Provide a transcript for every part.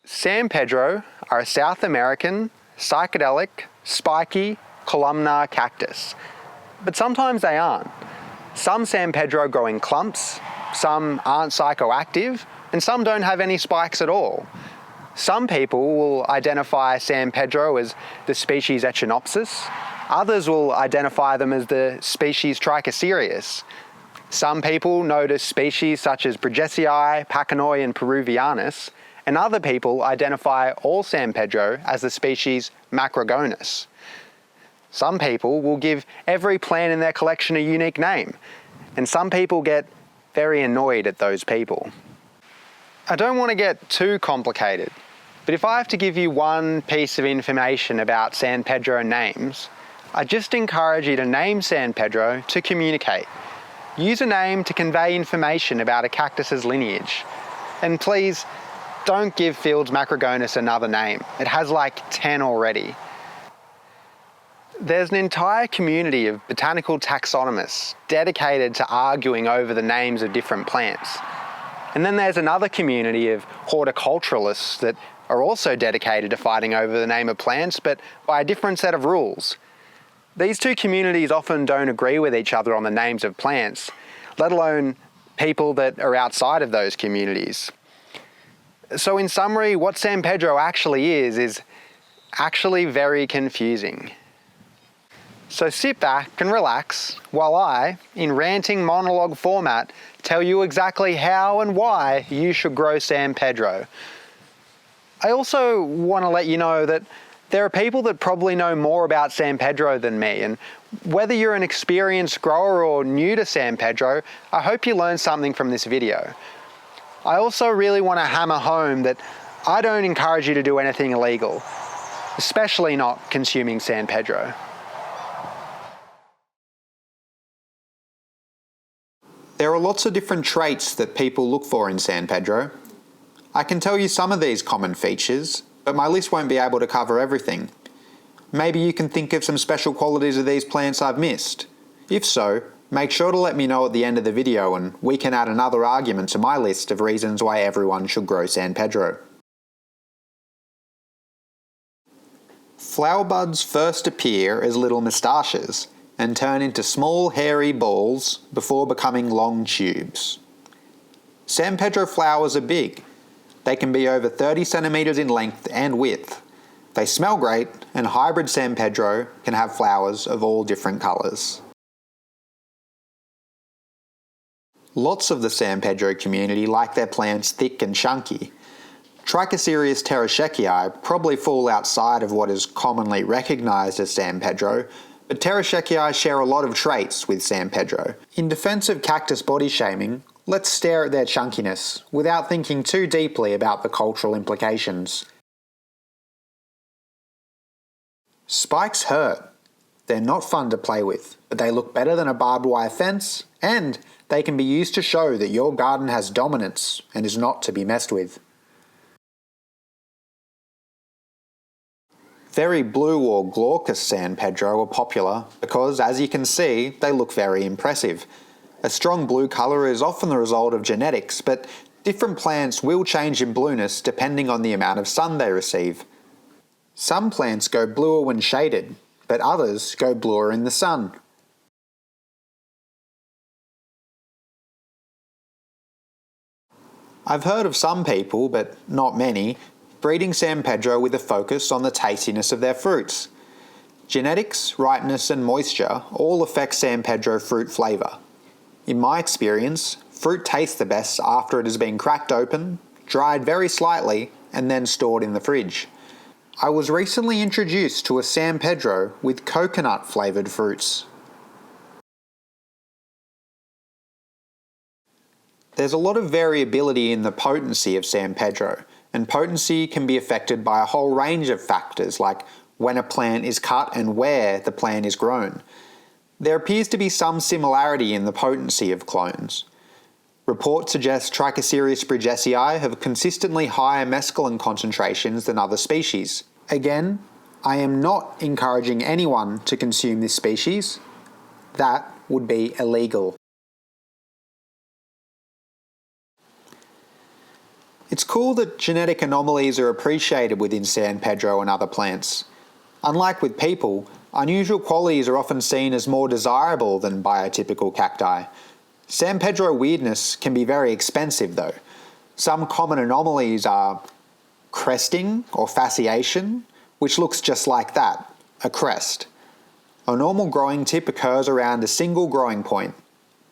San Pedro are a South American, psychedelic, spiky, columnar cactus. But sometimes they aren't. Some San Pedro grow in clumps, some aren't psychoactive, and some don't have any spikes at all. Some people will identify San Pedro as the species Echinopsis. Others will identify them as the species Trichocereus. Some people notice species such as Bridgesii, pachanoi, and peruvianus, and other people identify all San Pedro as the species macrogonus. Some people will give every plant in their collection a unique name, and some people get very annoyed at those people. I don't want to get too complicated, but if I have to give you one piece of information about San Pedro names, I just encourage you to name San Pedro to communicate. Use a name to convey information about a cactus's lineage. And please, don't give Field's macrogonus another name. It has like 10 already. There's an entire community of botanical taxonomists dedicated to arguing over the names of different plants. And then there's another community of horticulturalists that are also dedicated to fighting over the name of plants, but by a different set of rules. These two communities often don't agree with each other on the names of plants, let alone people that are outside of those communities. So in summary, what San Pedro actually is actually very confusing. So sit back and relax while I, in ranting monologue format, tell you exactly how and why you should grow San Pedro. I also want to let you know that there are people that probably know more about San Pedro than me, and whether you're an experienced grower or new to San Pedro, I hope you learned something from this video. I also really want to hammer home that I don't encourage you to do anything illegal, especially not consuming San Pedro. There are lots of different traits that people look for in San Pedro. I can tell you some of these common features, but my list won't be able to cover everything. Maybe you can think of some special qualities of these plants I've missed. If so, make sure to let me know at the end of the video and we can add another argument to my list of reasons why everyone should grow San Pedro. Flower buds first appear as little moustaches and turn into small hairy balls before becoming long tubes. San Pedro flowers are big. They can be over 30 centimeters in length and width. They smell great, and hybrid San Pedro can have flowers of all different colours. Lots of the San Pedro community like their plants thick and chunky. Trichocereus pteroscheckii probably fall outside of what is commonly recognised as San Pedro, but pteroscheckii share a lot of traits with San Pedro. In defence of cactus body shaming, let's stare at their chunkiness without thinking too deeply about the cultural implications. Spikes hurt. They're not fun to play with, but they look better than a barbed wire fence, and they can be used to show that your garden has dominance and is not to be messed with. Very blue or glaucous San Pedro are popular because, as you can see, they look very impressive. A strong blue colour is often the result of genetics, but different plants will change in blueness depending on the amount of sun they receive. Some plants go bluer when shaded, but others go bluer in the sun. I've heard of some people, but not many, breeding San Pedro with a focus on the tastiness of their fruits. Genetics, ripeness and moisture all affect San Pedro fruit flavour. In my experience, fruit tastes the best after it has been cracked open, dried very slightly, and then stored in the fridge. I was recently introduced to a San Pedro with coconut flavoured fruits. There's a lot of variability in the potency of San Pedro, and potency can be affected by a whole range of factors like when a plant is cut and where the plant is grown. There appears to be some similarity in the potency of clones. Reports suggest Trichocereus Bridgesii have consistently higher mescaline concentrations than other species. Again, I am not encouraging anyone to consume this species. That would be illegal. It's cool that genetic anomalies are appreciated within San Pedro and other plants. Unlike with people, unusual qualities are often seen as more desirable than biotypical cacti. San Pedro weirdness can be very expensive though. Some common anomalies are cresting or fasciation, which looks just like that, a crest. A normal growing tip occurs around a single growing point,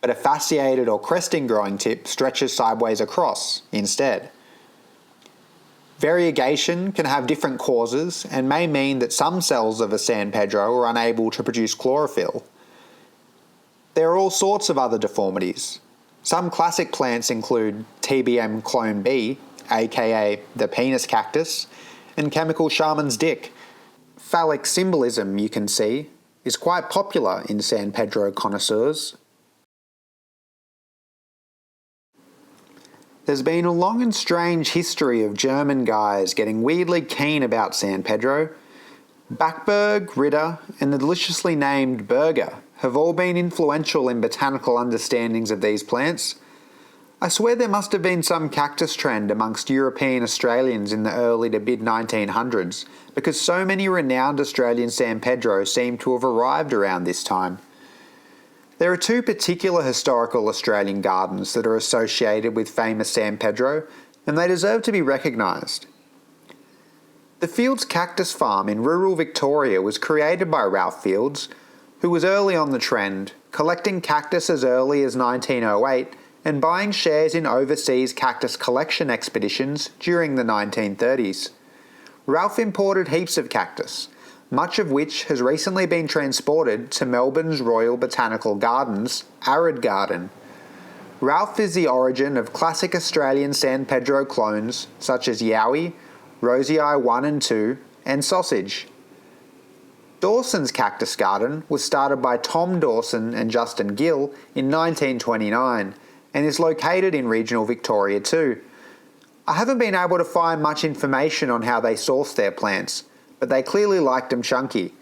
but a fasciated or cresting growing tip stretches sideways across instead. Variegation can have different causes and may mean that some cells of a San Pedro are unable to produce chlorophyll. There are all sorts of other deformities. Some classic plants include TBM clone B, aka the penis cactus, and chemical shaman's dick. Phallic symbolism, you can see, is quite popular in San Pedro connoisseurs. There's been a long and strange history of German guys getting weirdly keen about San Pedro. Backberg, Ritter, and the deliciously named Burger have all been influential in botanical understandings of these plants. I swear there must have been some cactus trend amongst European Australians in the early to mid-1900s, because so many renowned Australian San Pedro seem to have arrived around this time. There are two particular historical Australian gardens that are associated with famous San Pedro, and they deserve to be recognised. The Fields Cactus Farm in rural Victoria was created by Ralph Fields, who was early on the trend, collecting cactus as early as 1908 and buying shares in overseas cactus collection expeditions during the 1930s. Ralph imported heaps of cactus, much of which has recently been transported to Melbourne's Royal Botanical Gardens, Arid Garden. Ralph is the origin of classic Australian San Pedro clones such as Yowie, Rosii 1 and 2, and Sausage. Dawson's Cactus Garden was started by Tom Dawson and Justin Gill in 1929 and is located in regional Victoria too. I haven't been able to find much information on how they sourced their plants, but they clearly liked them chunky.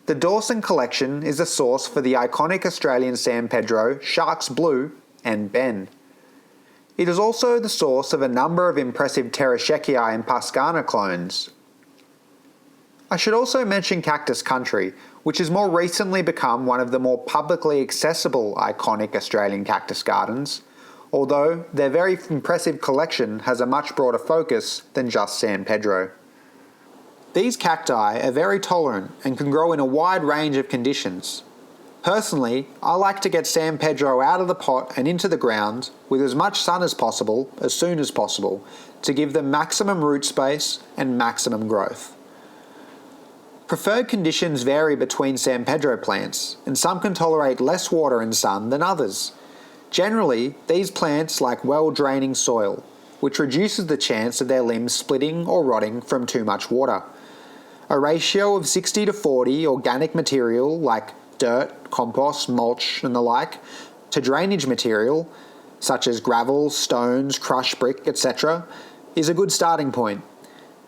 The Dawson collection is the source for the iconic Australian San Pedro, Shark's Blue, and Ben. It is also the source of a number of impressive Pteroscheckii and Pascana clones. I should also mention Cactus Country, which has more recently become one of the more publicly accessible iconic Australian cactus gardens, although their very impressive collection has a much broader focus than just San Pedro. These cacti are very tolerant and can grow in a wide range of conditions. Personally, I like to get San Pedro out of the pot and into the ground with as much sun as possible, as soon as possible, to give them maximum root space and maximum growth. Preferred conditions vary between San Pedro plants, and some can tolerate less water and sun than others. Generally, these plants like well-draining soil, which reduces the chance of their limbs splitting or rotting from too much water. A ratio of 60 to 40 organic material like dirt, compost, mulch and the like, to drainage material such as gravel, stones, crushed brick, etc., is a good starting point.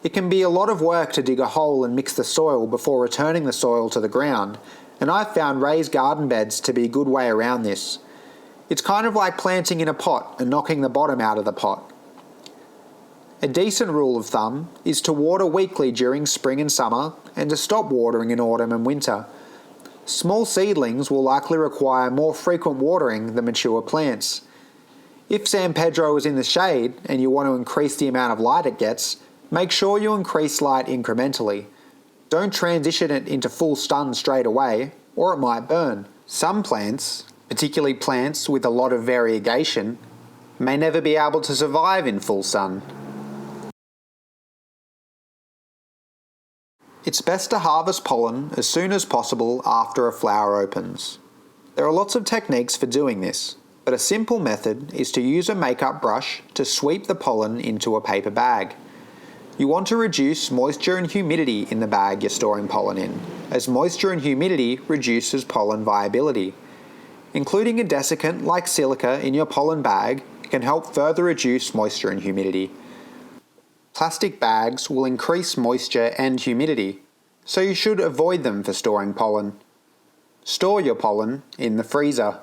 It can be a lot of work to dig a hole and mix the soil before returning the soil to the ground, and I've found raised garden beds to be a good way around this. It's kind of like planting in a pot and knocking the bottom out of the pot. A decent rule of thumb is to water weekly during spring and summer and to stop watering in autumn and winter. Small seedlings will likely require more frequent watering than mature plants. If San Pedro is in the shade and you want to increase the amount of light it gets, make sure you increase light incrementally. Don't transition it into full sun straight away, or it might burn. Some plants, particularly plants with a lot of variegation, may never be able to survive in full sun. It's best to harvest pollen as soon as possible after a flower opens. There are lots of techniques for doing this, but a simple method is to use a makeup brush to sweep the pollen into a paper bag. You want to reduce moisture and humidity in the bag you're storing pollen in, as moisture and humidity reduces pollen viability. Including a desiccant like silica in your pollen bag can help further reduce moisture and humidity. Plastic bags will increase moisture and humidity, so you should avoid them for storing pollen. Store your pollen in the freezer.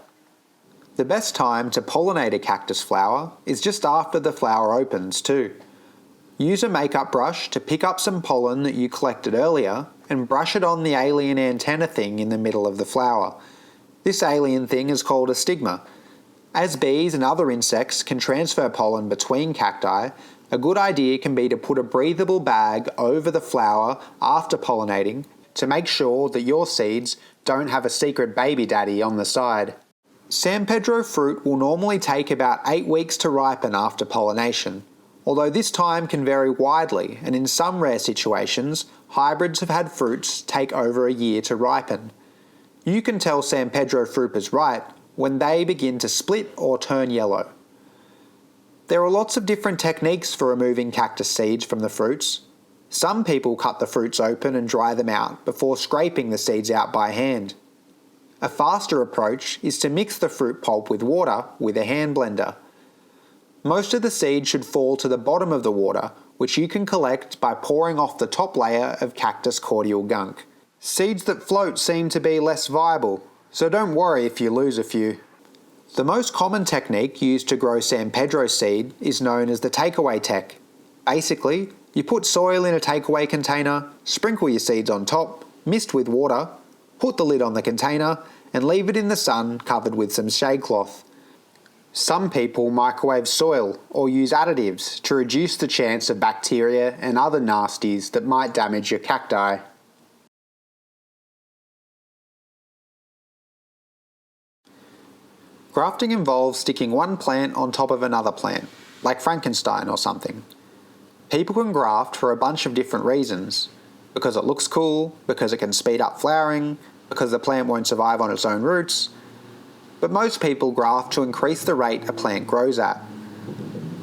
The best time to pollinate a cactus flower is just after the flower opens too. Use a makeup brush to pick up some pollen that you collected earlier and brush it on the alien antenna thing in the middle of the flower. This alien thing is called a stigma. As bees and other insects can transfer pollen between cacti, a good idea can be to put a breathable bag over the flower after pollinating to make sure that your seeds don't have a secret baby daddy on the side. San Pedro fruit will normally take about 8 weeks to ripen after pollination, although this time can vary widely, and in some rare situations, hybrids have had fruits take over a year to ripen. You can tell San Pedro fruit is right when they begin to split or turn yellow. There are lots of different techniques for removing cactus seeds from the fruits. Some people cut the fruits open and dry them out before scraping the seeds out by hand. A faster approach is to mix the fruit pulp with water with a hand blender. Most of the seeds should fall to the bottom of the water, which you can collect by pouring off the top layer of cactus cordial gunk. Seeds that float seem to be less viable, so don't worry if you lose a few. The most common technique used to grow San Pedro seed is known as the takeaway tech. Basically, you put soil in a takeaway container, sprinkle your seeds on top, mist with water, put the lid on the container, and leave it in the sun covered with some shade cloth. Some people microwave soil or use additives to reduce the chance of bacteria and other nasties that might damage your cacti. Grafting involves sticking one plant on top of another plant, like Frankenstein or something. People can graft for a bunch of different reasons. Because it looks cool, because it can speed up flowering, because the plant won't survive on its own roots. But most people graft to increase the rate a plant grows at.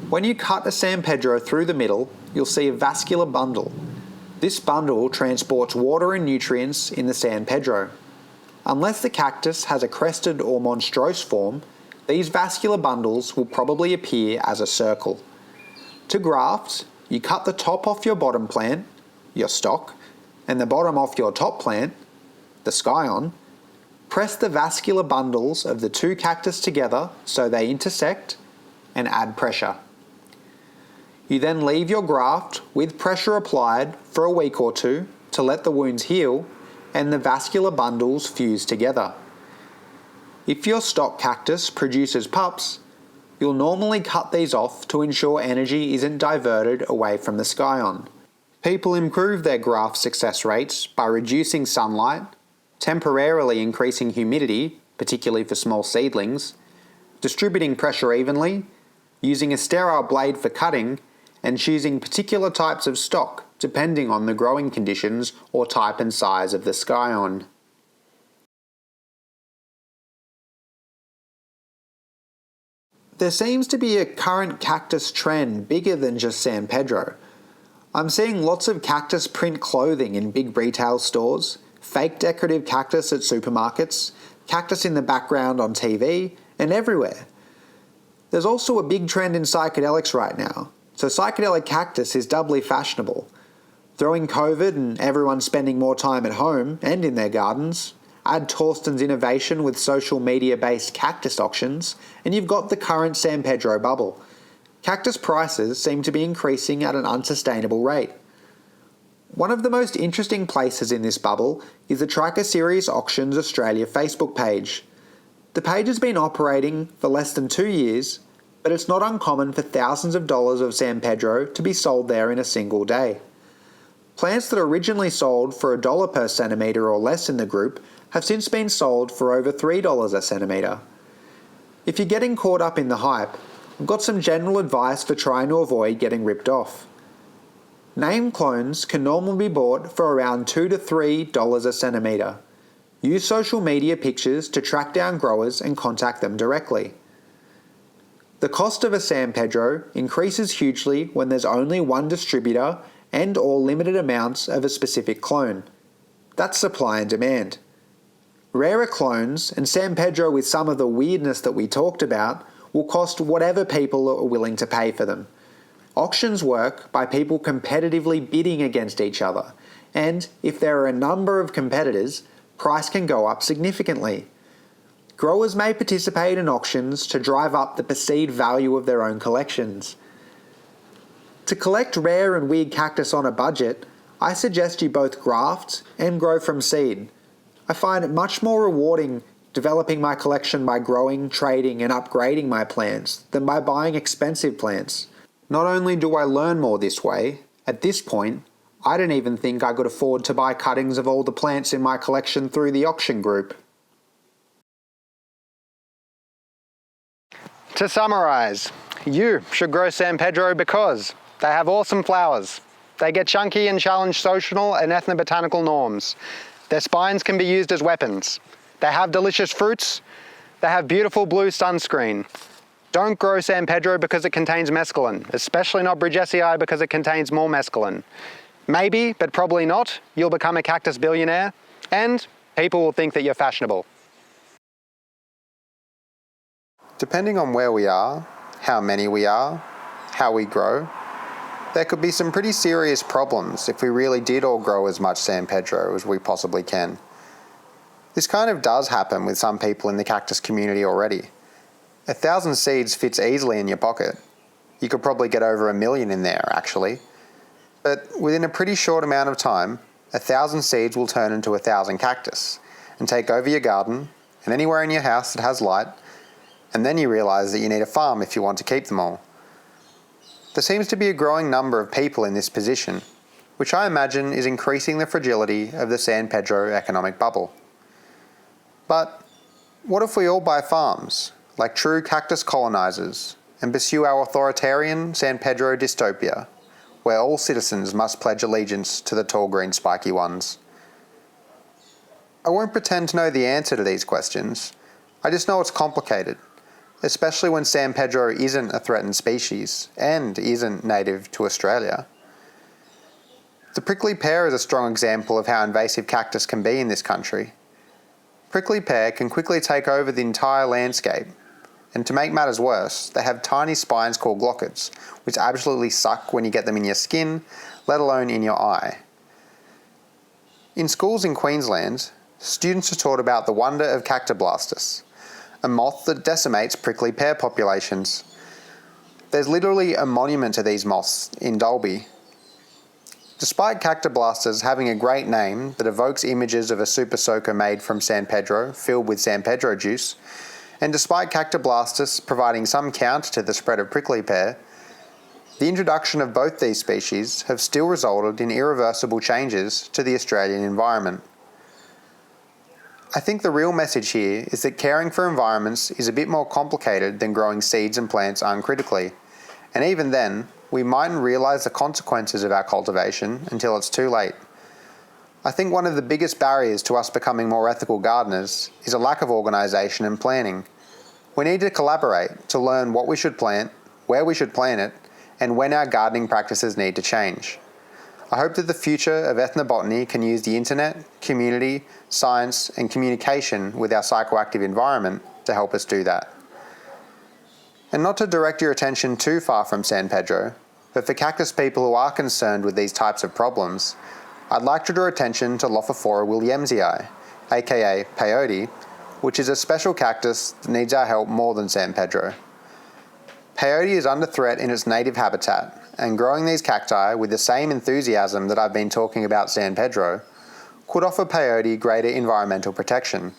When you cut a San Pedro through the middle, you'll see a vascular bundle. This bundle transports water and nutrients in the San Pedro. Unless the cactus has a crested or monstrose form, these vascular bundles will probably appear as a circle. To graft, you cut the top off your bottom plant, your stock, and the bottom off your top plant, the scion. Press the vascular bundles of the two cactus together so they intersect, and add pressure. You then leave your graft with pressure applied for a week or two to let the wounds heal and the vascular bundles fuse together. If your stock cactus produces pups, you'll normally cut these off to ensure energy isn't diverted away from the scion. People improve their graft success rates by reducing sunlight, temporarily increasing humidity, particularly for small seedlings, distributing pressure evenly, using a sterile blade for cutting, and choosing particular types of stock depending on the growing conditions or type and size of the scion. There seems to be a current cactus trend bigger than just San Pedro. I'm seeing lots of cactus print clothing in big retail stores, fake decorative cactus at supermarkets, cactus in the background on TV, and everywhere. There's also a big trend in psychedelics right now, so psychedelic cactus is doubly fashionable. Throwing COVID and everyone spending more time at home and in their gardens, add Torsten's innovation with social media-based cactus auctions, and you've got the current San Pedro bubble. Cactus prices seem to be increasing at an unsustainable rate. One of the most interesting places in this bubble is the Trichocereus Auctions Australia Facebook page. The page has been operating for less than 2 years, but it's not uncommon for thousands of dollars of San Pedro to be sold there in a single day. Plants that originally sold for $1 per centimetre or less in the group have since been sold for over $3 a centimetre. If you're getting caught up in the hype, I've got some general advice for trying to avoid getting ripped off. Name clones can normally be bought for around $2 to $3 a centimetre. Use social media pictures to track down growers and contact them directly. The cost of a San Pedro increases hugely when there's only one distributor and or limited amounts of a specific clone. That's supply and demand. Rarer clones and San Pedro with some of the weirdness that we talked about will cost whatever people are willing to pay for them. Auctions work by people competitively bidding against each other, and if there are a number of competitors, price can go up significantly. growers may participate in auctions to drive up the perceived value of their own collections. To collect rare and weird cactus on a budget, I suggest you both graft and grow from seed. I find it much more rewarding developing my collection by growing, trading, and upgrading my plants than by buying expensive plants. Not only do I learn more this way, at this point, I don't even think I could afford to buy cuttings of all the plants in my collection through the auction group. To summarise, you should grow San Pedro because they have awesome flowers. They get chunky and challenge social and ethnobotanical norms. Their spines can be used as weapons. They have delicious fruits. They have beautiful blue sunscreen. Don't grow San Pedro because it contains mescaline, especially not Bridgesii because it contains more mescaline. Maybe, but probably not, you'll become a cactus billionaire, and people will think that you're fashionable. Depending on where we are, how many we are, how we grow, there could be some pretty serious problems if we really did all grow as much San Pedro as we possibly can. This kind of does happen with some people in the cactus community already. 1,000 seeds fits easily in your pocket. You could probably get over 1 million in there, actually. But within a pretty short amount of time, 1,000 seeds will turn into 1,000 cactus and take over your garden and anywhere in your house that has light, and then you realise that you need a farm if you want to keep them all. There seems to be a growing number of people in this position, which I imagine is increasing the fragility of the San Pedro economic bubble. But what if we all buy farms, like true cactus colonisers, and pursue our authoritarian San Pedro dystopia, where all citizens must pledge allegiance to the tall green spiky ones? I won't pretend to know the answer to these questions. I just know it's complicated, especially when San Pedro isn't a threatened species and isn't native to Australia. The prickly pear is a strong example of how invasive cactus can be in this country. Prickly pear can quickly take over the entire landscape, and to make matters worse, they have tiny spines called glochids, which absolutely suck when you get them in your skin, let alone in your eye. In schools in Queensland, students are taught about the wonder of Cactoblastis, a moth that decimates prickly pear populations. There's literally a monument to these moths in Dalby. Despite Cactoblastis having a great name that evokes images of a super soaker made from San Pedro filled with San Pedro juice, and despite Cactoblastis providing some counter to the spread of prickly pear, the introduction of both these species have still resulted in irreversible changes to the Australian environment. I think the real message here is that caring for environments is a bit more complicated than growing seeds and plants uncritically, and even then, we mightn't realise the consequences of our cultivation until it's too late. I think one of the biggest barriers to us becoming more ethical gardeners is a lack of organisation and planning. We need to collaborate to learn what we should plant, where we should plant it, and when our gardening practices need to change. I hope that the future of ethnobotany can use the internet, community, science, and communication with our psychoactive environment to help us do that. And not to direct your attention too far from San Pedro, but for cactus people who are concerned with these types of problems, I'd like to draw attention to Lophophora williamsii, aka peyote, which is a special cactus that needs our help more than San Pedro. Peyote is under threat in its native habitat, and growing these cacti with the same enthusiasm that I've been talking about San Pedro could offer peyote greater environmental protection.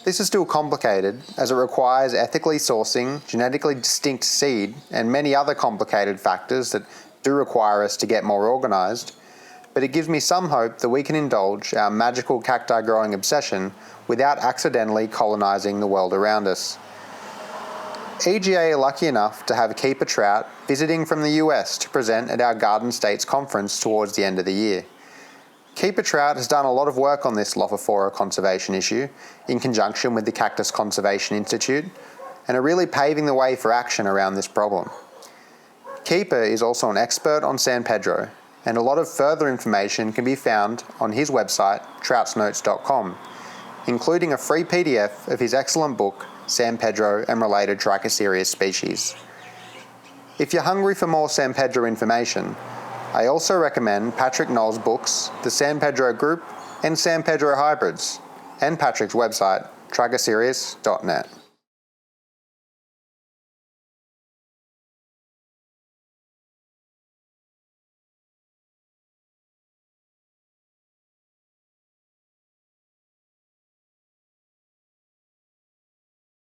This is still complicated as it requires ethically sourcing genetically distinct seed and many other complicated factors that do require us to get more organised, but it gives me some hope that we can indulge our magical cacti growing obsession without accidentally colonising the world around us. EGA are lucky enough to have keeper trout visiting from the US to present at our Garden States conference towards the end of the year. Keeper trout has done a lot of work on this Lophophora conservation issue in conjunction with the Cactus Conservation Institute and are really paving the way for action around this problem. Keeper is also an expert on San Pedro, and a lot of further information can be found on his website troutsnotes.com, including a free PDF of his excellent book San Pedro and Related Trichocereus Species. If you're hungry for more San Pedro information, I also recommend Patrick Knoll's books, The San Pedro Group and San Pedro Hybrids, and Patrick's website, trichocereus.net.